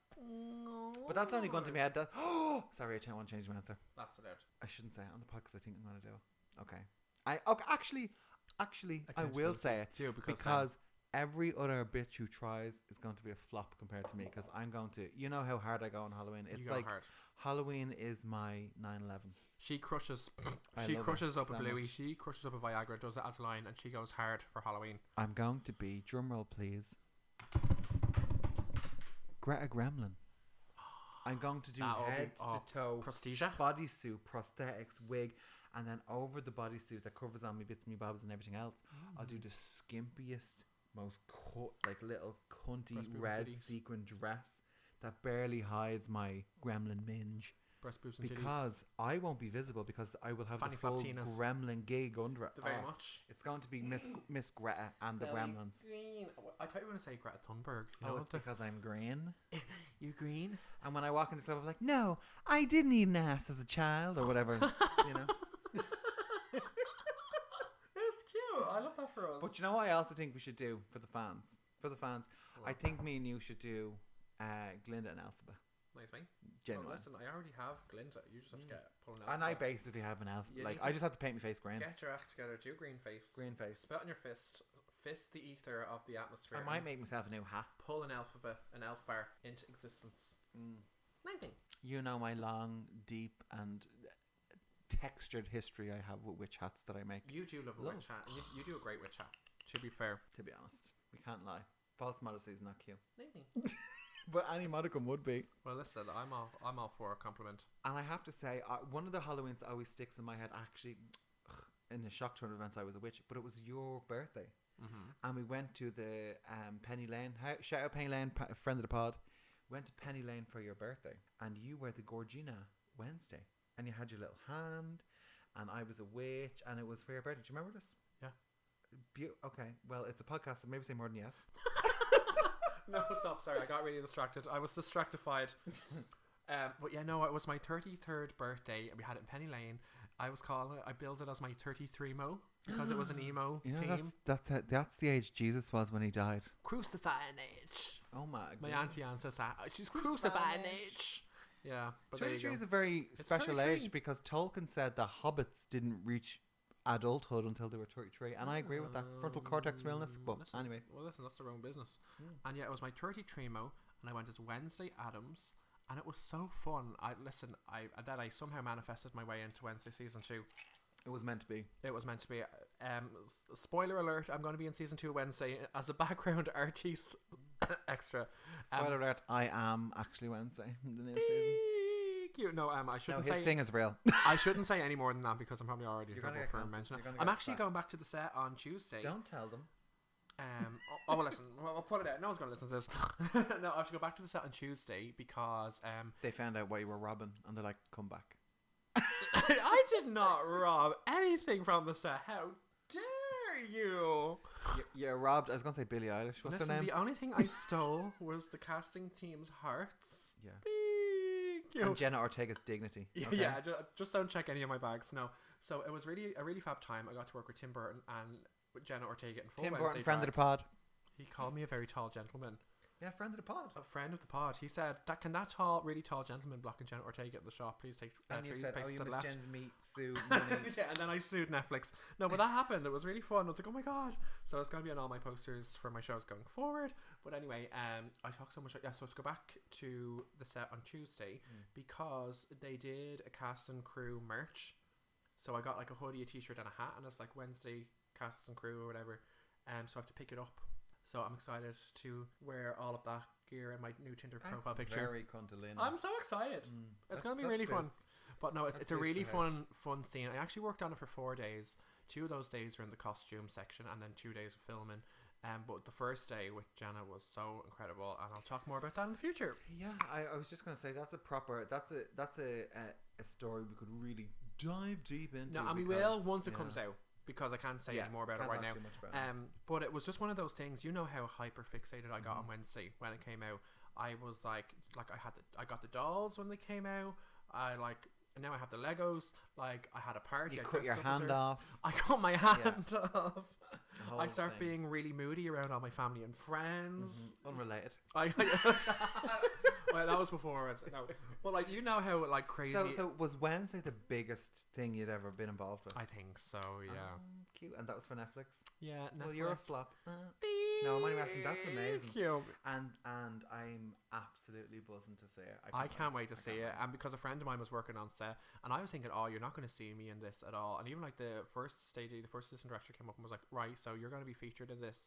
But that's only going to me head. Sorry, I want to change my answer. That's it out. I shouldn't say it on the podcast. I think I'm going to do it. Okay. Actually, I will say it because every other bitch who tries is going to be a flop compared to me, because I'm going to. You know how hard I go on Halloween. It's like hard. Halloween is my 9/11. She crushes. She crushes up a Bluey. She crushes up a Viagra. Does it as a line, and she goes hard for Halloween. I'm going to be, drumroll please, Greta Gremlin. I'm going to do head to toe prosthesia, bodysuit, prosthetics, wig, and then over the bodysuit that covers on me bits, me bobs, and everything else, I'll do the skimpiest, most little cunty red sequin dress that barely hides my gremlin minge. Breast, boobs, and because titties. I won't be visible, because I will have Fanny the full gremlin gig under it. Very much. It's going to be Miss Greta and the Gremlins. Green. I thought you were going to say Greta Thunberg. It's because I'm green. You green? And when I walk in the club, I'm like, no, I didn't eat an ass as a child, or whatever. You know. It's cute. I love that for us. But you know what I also think we should do for the fans? I think me and you should do Glinda and Elphaba. Nice thing. Genuine. Well, listen, I already have Glinda. You just have to get pulling out. And I basically have an elf. You Like, need I to just have to paint my face green. Get your act together. Do green face. Green face. Spit on your fist. Fist the ether of the atmosphere. I might make myself a new hat. Pull an alphabet, an elf bar into existence. Nothing. You know my long, deep, and textured history I have with witch hats that I make. You do love a witch hat. You do a great witch hat. To be fair. To be honest, we can't lie. False modesty is not cute. Nothing. But any modicum would be. Well, listen, I'm all for a compliment. And I have to say, one of the Halloweens that always sticks in my head, actually, in the shock tournament events, I was a witch, but it was your birthday. And we went to the Penny Lane. Shout out Penny Lane, friend of the pod. Went to Penny Lane for your birthday, and you were the Gorgina Wednesday, and you had your little hand, and I was a witch, and it was for your birthday. Do you remember this? Yeah. Okay, well, it's a podcast, so maybe say more than yes. No, stop. Sorry, I got really distracted. I was distractified. But yeah, no, it was my 33rd birthday. We had it in Penny Lane. I billed it as my 33mo because it was an emo theme. That's the age Jesus was when he died. Crucifying age. Oh my god. My auntie says that. She's crucifying age. Yeah, but there you 33 go. is a very special 33. age because Tolkien said the hobbits didn't reach adulthood until they were 33, and I agree with that. Frontal cortex realness. But anyway, listen, that's their own business. And yeah, it was my 33mo, and I went as Wednesday Addams, and it was so fun. I somehow manifested my way into Wednesday season 2. it was meant to be. It was meant to be. Spoiler alert: I'm going to be in season 2 Wednesday as a background artist extra. Spoiler alert: I am actually Wednesday in the new season. Cute. No, I shouldn't his say. thing is real. I shouldn't say any more than that because I'm probably already in You're gonna trouble get for cancelled. mentioning You're it. gonna I'm get actually sacked. going back to the set on Tuesday. Don't tell them. Well, listen. I'll put it out. No one's going to listen to this. No, I have to go back to the set on Tuesday because They found out why you were robbing, and they're like, "Come back." I did not rob anything from the set. How dare you? You're robbed. I was gonna say Billie Eilish. What's Listen, her name? the only thing I stole was the casting team's hearts. Yeah. Thank you. And Jenna Ortega's dignity. Okay? Yeah, just don't check any of my bags. No. So it was really a really fab time. I got to work with Tim Burton and with Jenna Ortega in full Tim Wednesday Burton, friend of the drag. pod. He called me a very tall gentleman. Yeah, friend of the pod. A friend of the pod. He said, that really tall gentleman blocking Jenna Ortega at the shop, please take And you three said, "Oh, paces you to the left." misgendered me, Sue, money." Yeah, and then I sued Netflix. No, but that happened. It was really fun. I was like, oh my god. So it's going to be on all my posters for my shows going forward. But anyway, I talked so much. Yeah, so let's go back to the set on Tuesday because they did a cast and crew merch. So I got like a hoodie, a t-shirt, and a hat, and it's like Wednesday cast and crew or whatever. So I have to pick it up. So I'm excited to wear all of that gear in my new Tinder profile picture. Very Cundalini. I'm so excited. It's going to be really fun. But no, it's a really fun scene. I actually worked on it for 4 days. 2 of those days were in the costume section and then 2 days of filming. But the first day with Jenna was so incredible, and I'll talk more about that in the future. Yeah, I was just gonna say that's a story we could really dive deep into. No, and we will once it comes out, because I can't say any more about it right now. But it was just one of those things. You know how hyper fixated I got on Wednesday when it came out. I was like I got the dolls when they came out. Now I have the Legos. Like, I had a party. You I cut your dressed up as hand her. off. I cut my hand off. whole I start thing. being really moody around all my family and friends. Unrelated. Well, that was before. No, but like, you know how like crazy. So was Wednesday the biggest thing you'd ever been involved with? I think so. Yeah. Cute. And that was for Netflix. Yeah. Well, Netflix. you're a flop. No, I'm only messing. That's amazing. Cute. And I'm absolutely buzzing to see it. I can't wait to see it. And because a friend of mine was working on set, and I was thinking, oh, you're not going to see me in this at all. And even like the first assistant director came up and was like, right, so you're going to be featured in this.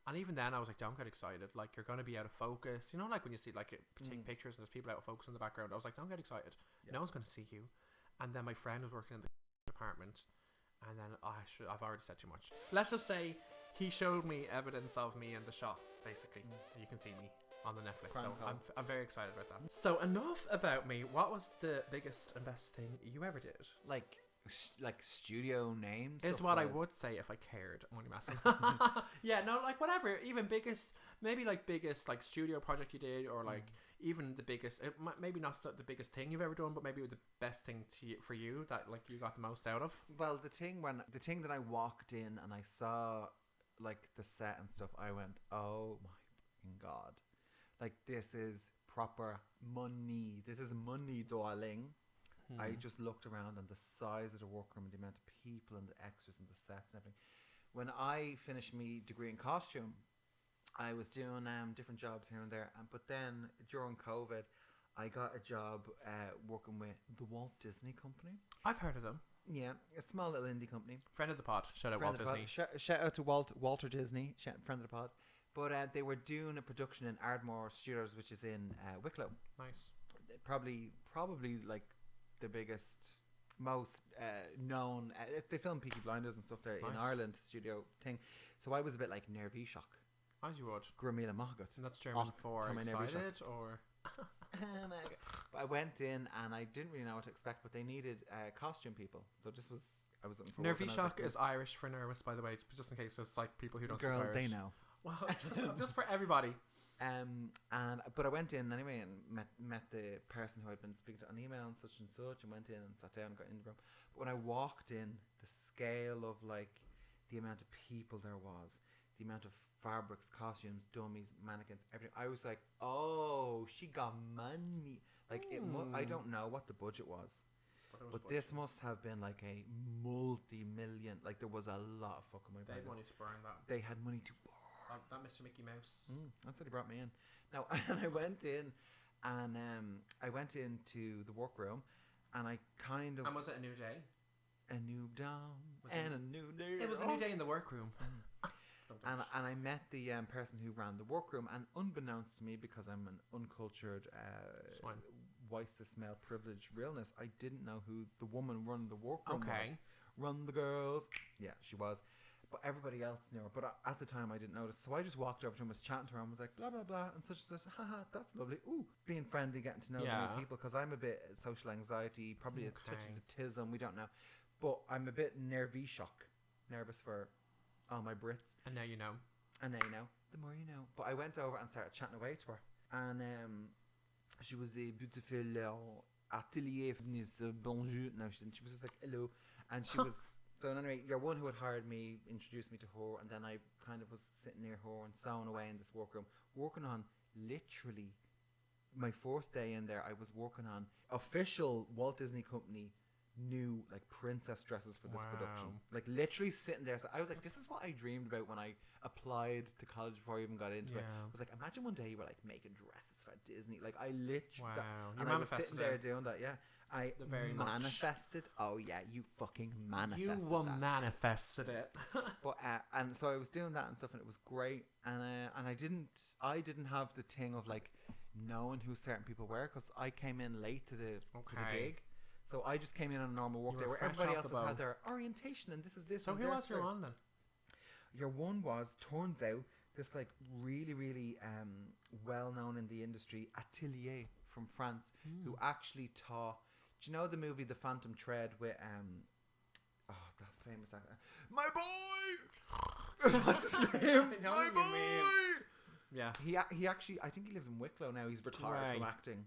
And even then I was like, don't get excited. Like, you're going to be out of focus. You know, like when you see, like, take pictures and there's people out of focus in the background. I was like, don't get excited. Yeah. No one's going to see you. And then my friend was working in the department. And then I've already said too much. Let's just say he showed me evidence of me in the shop, basically. You can see me on the Netflix. So I'm very excited about that. So enough about me. What was the biggest and best thing you ever did? Like studio names is what I would say if I cared. I'm only messing. Yeah, no, like whatever. Even biggest like studio project you did, or like even the biggest. Maybe not the biggest thing you've ever done, but maybe the best thing for you that like you got the most out of. Well, the thing that I walked in and I saw like the set and stuff, I went, oh my fucking god. like, this is proper money. This is money, darling. I just looked around and the size of the workroom and the amount of people and the extras and the sets and everything. When I finished my degree in costume, I was doing different jobs here and there. But then during COVID, I got a job working with the Walt Disney Company. I've heard of them. Yeah, a small little indie company. Friend of the pod. Shout out Friend Walt of the Disney. pod. Shout out to Walter Disney, friend of the pod. But they were doing a production in Ardmore Studios, which is in Wicklow. Nice. Probably like the biggest, most known. They film Peaky Blinders and stuff there in Ireland studio thing. So I was a bit like nervy shock. As you would. Gramila Mahagat. And that's German for to my nervy excited shock. or... But I went in and I didn't really know what to expect, but they needed costume people. So I was looking for Nervy work, and I was shock like, is Irish for nervous, by the way, just in case there's like people who don't girl, speak Irish. they know. Well, just for everybody. But I went in anyway and met the person who I'd been speaking to on email and such, and went in and sat down and got in the room. But when I walked in, the scale of like the amount of people there was, the amount of fabrics, costumes, dummies, mannequins, everything, I was like, oh, she got money. Like I don't know what the budget was. But this must have been like a multi-million. Like there was a lot of fucking money. They had money to burn that. They had money to burn. That Mr. Mickey Mouse. That's what he brought me in. Now, and I went in, and I went into the workroom, and I kind of. And was it a new day? A new dawn and a new day. It was a new day in the workroom. And I met the person who ran the workroom, and unbeknownst to me, because I'm an uncultured, white cis male privileged realness, I didn't know who the woman running the workroom was. Run the girls. Yeah, she was. But everybody else knew her. But at the time, I didn't notice. So I just walked over to him, was chatting to her, and was like, blah, blah, blah. And such and such. Haha, that's lovely. Ooh, being friendly, getting to know new people. Because I'm a bit social anxiety, probably a touch of autism. We don't know. But I'm a bit nervy shock. Nervous for all my Brits. And now you know. And now you know. The more you know. But I went over and started chatting away to her. And she was the beautiful atelier bonjour. No, she didn't. She was just like, hello. And she was... So anyway, your one who had hired me introduced me to her, and then I kind of was sitting near her and sewing away in this workroom, working on literally my first day in there. I was working on official Walt Disney Company new like princess dresses for this production. Like literally sitting there. So I was like, this is what I dreamed about when I applied to college before I even got into it. I was like, imagine one day you were like making dresses for Disney. Like I literally You and I was sitting there doing that. Yeah, I manifested. Oh yeah, you fucking manifested. You manifested it. But and so I was doing that and stuff, and it was great. And I didn't have the thing of like knowing who certain people were, because I came in late to the gig. So I just came in on a normal work day where everybody else has had their orientation, and this is this. So who was your one then? Your one was, turns out, this like really, really well known in the industry Atelier from France, who actually taught. Do you know the movie The Phantom Thread with that famous actor, my boy? What's his name? My boy. Yeah. He actually, I think he lives in Wicklow now. He's retired from acting.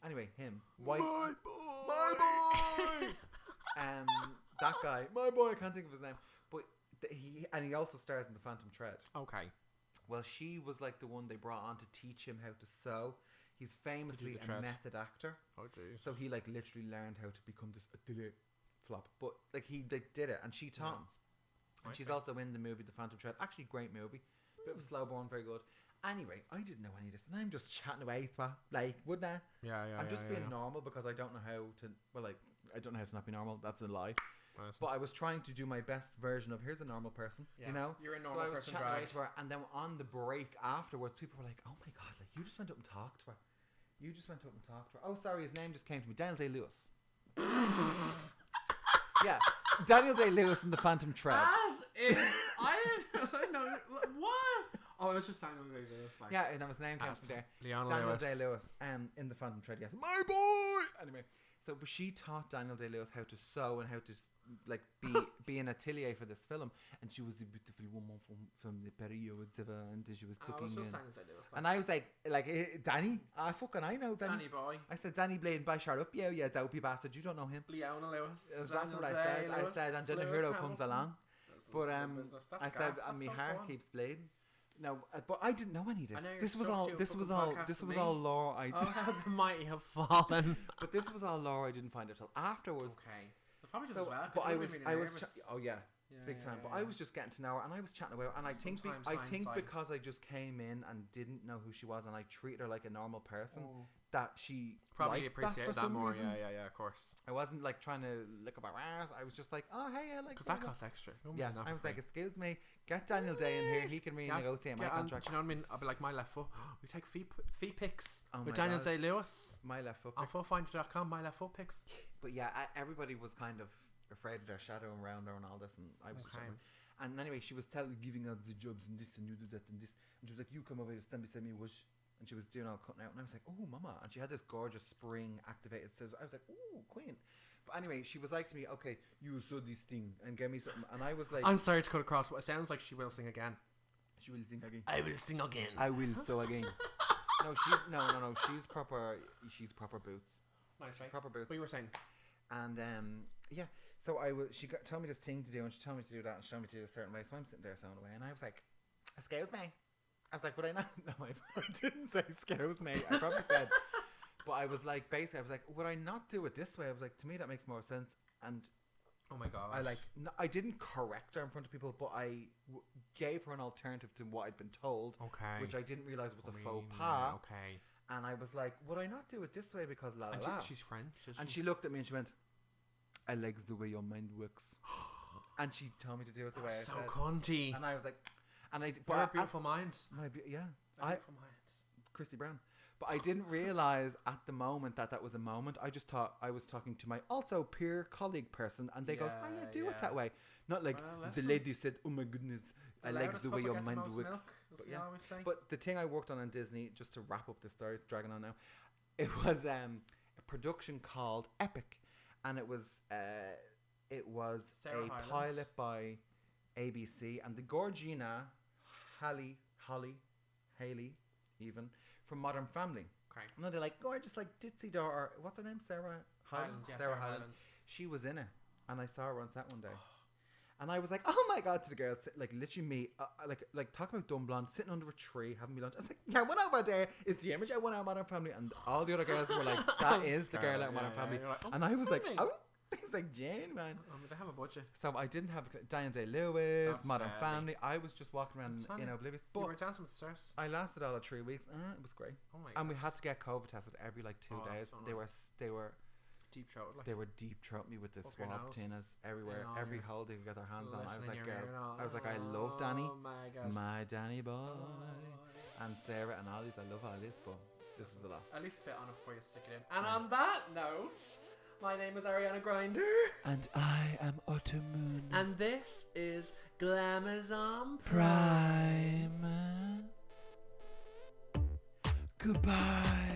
Anyway, him. White. My boy. That guy. My boy. I can't think of his name. But he also stars in The Phantom Thread. Okay. Well, she was like the one they brought on to teach him how to sew. He's famously a method actor. Oh, jeez. So he like literally learned how to become this flop. But like he did it, and she taught him. And she's also in the movie The Phantom Thread. Actually, great movie. Bit of a slow burn, very good. Anyway, I didn't know any of this, and I'm just chatting away, like, wouldn't I? Yeah. I'm just being normal because I don't know how to. Well, like, I don't know how to not be normal. That's a lie. But I was trying to do my best version of here's a normal person. You know, you're a normal person. So I was chatting away to her, and then on the break afterwards, people were like, "Oh my god, like you just went up and talked to her. You just went up and talked to her." Oh, sorry, his name just came to me. Daniel Day-Lewis. Yeah, Daniel Day-Lewis in The Phantom Thread. I didn't know what. Oh, it was just Daniel Day-Lewis. Like, yeah, and his name came from there. Daniel Day-Lewis in The Phantom Thread, yes. My boy! Anyway, so but she taught Daniel Day-Lewis how to sew and how to like be an atelier for this film, and she was a beautiful woman from the period, and she was tucking in. And I was like Danny, I know Danny boy. I said, Danny Blaine, by shut up, yeah, dopey bastard, you don't know him. Leona Lewis. That's what I said, and then the hero comes along. But I said, and my heart keeps bleeding. No, but I didn't know any of I know this. you're stuck to a fucking podcast This with was me. all lore. Oh, how the mighty have fallen. But this was all lore. I didn't find it till afterwards. Okay. That's probably just So, as well. 'Cause but you I would've was, been I really was, nervous. oh yeah, Yeah, big yeah, time. yeah, But I yeah. was just getting to know her, and I was chatting about her, and I think, Sometimes I think hindsight. because I just came in and didn't know who she was, and I treated her like a normal person, Oh. that she Probably liked appreciate for that some more. reason. Yeah, of course. I wasn't like trying to lick up her ass. I was just like, oh hey, I like. Because that blah, blah. costs extra. You wouldn't Yeah, do that I for was like, free. excuse me, get Daniel Day in here. He can renegotiate my Get on- contract. Do you know what I mean? I'll be like, my left foot. We take fee picks Oh with my Daniel God. Day-Lewis My left foot. on picks. fullfinder.com. My left foot picks. But yeah, everybody was kind of afraid of their shadowing around her and all this, and I was just. Okay. And anyway, she was giving out the jobs and this and you do that and this, and she was like, "You come over here, stand beside me, wush." And she was doing all cutting out, and I was like, "Oh, mama!" And she had this gorgeous spring activated scissors. I was like, "Ooh, queen!" But anyway, she was like to me, "Okay, you saw this thing and gave me something," and I was like, I'm sorry to cut across, but it sounds like she will sing again. "She will sing again. I will sing again. I will sew again." No, she's no. She's proper. She's proper boots. Nice, right? Proper boots. What you were saying? And yeah, so told me this thing to do, and she told me to do that, and she told me to do it a certain way. So I'm sitting there sewing away, and I was like, "Excuse me." I was like, "Would I not?" No, I didn't say "excuse me." I probably said, but I was like, basically, I was like, "Would I not do it this way?" I was like, to me, that makes more sense. And Oh my god. I didn't correct her in front of people, but I gave her an alternative to what I'd been told, Okay. which I didn't realize was a faux Yeah, pas. okay. And I was like, "Would I not do it this way because la la And la?" she's French. And she looked at me and she went, "I like the way your mind works." And she told me to do it the way I so said. cunty. And I was like, and I, But but beautiful minds. yeah, Beautiful minds. Christy Brown. But I didn't realize at the moment that was a moment. I just thought I was talking to my also peer colleague person, and they goes, "Oh yeah, do it that way." Not like Well, the listen. lady said, "Oh my goodness, I like the way your mind works." But yeah. Always say. But the thing I worked on Disney, just to wrap up the story, it's dragging on now. It was a production called Epic, and it was Sarah a Hyland. pilot by ABC, and the Gorgina Haley, even from Modern Family. Okay. No, they're like gorgeous, like ditzy daughter. What's her name? Sarah Hyland. Hyland, yeah, Sarah Sarah Hyland. Hyland. She was in it, and I saw her on set one day. And I was like, "Oh my god!" to the girls, like literally me, like talking about dumb blonde, sitting under a tree having me lunch. I was like, "Yeah, one over there is the image I want out of Modern Family," and all the other girls were like, "That is the girl out of Modern Family." You're like, "Oh, And I was like, really?" "Oh," I was like, "Jane, man." They have a budget. So I didn't have Diane Day-Lewis, That's Modern heavy. Family. I was just walking around Sunny. oblivious. You But were dancing with the stars. I lasted all of 3 weeks. It was great. Oh my god. And we had to get COVID tested every like 2 Oh, days. so They nice. were deep throat. Like, they were deep throat me with the Up your swab nose. tinas everywhere, In all every your- hole they could get their hands on. I was listen like, in your ear girls. and all. I was like, I love Danny, Oh my god. my Danny boy, Oh. and Sarah and all these. I love all this, but this is a lot. At least a bit on it before you stick it in. And on that note, my name is Ariana Grindr. And I am Autumn And this is Glamazon Prime. Goodbye.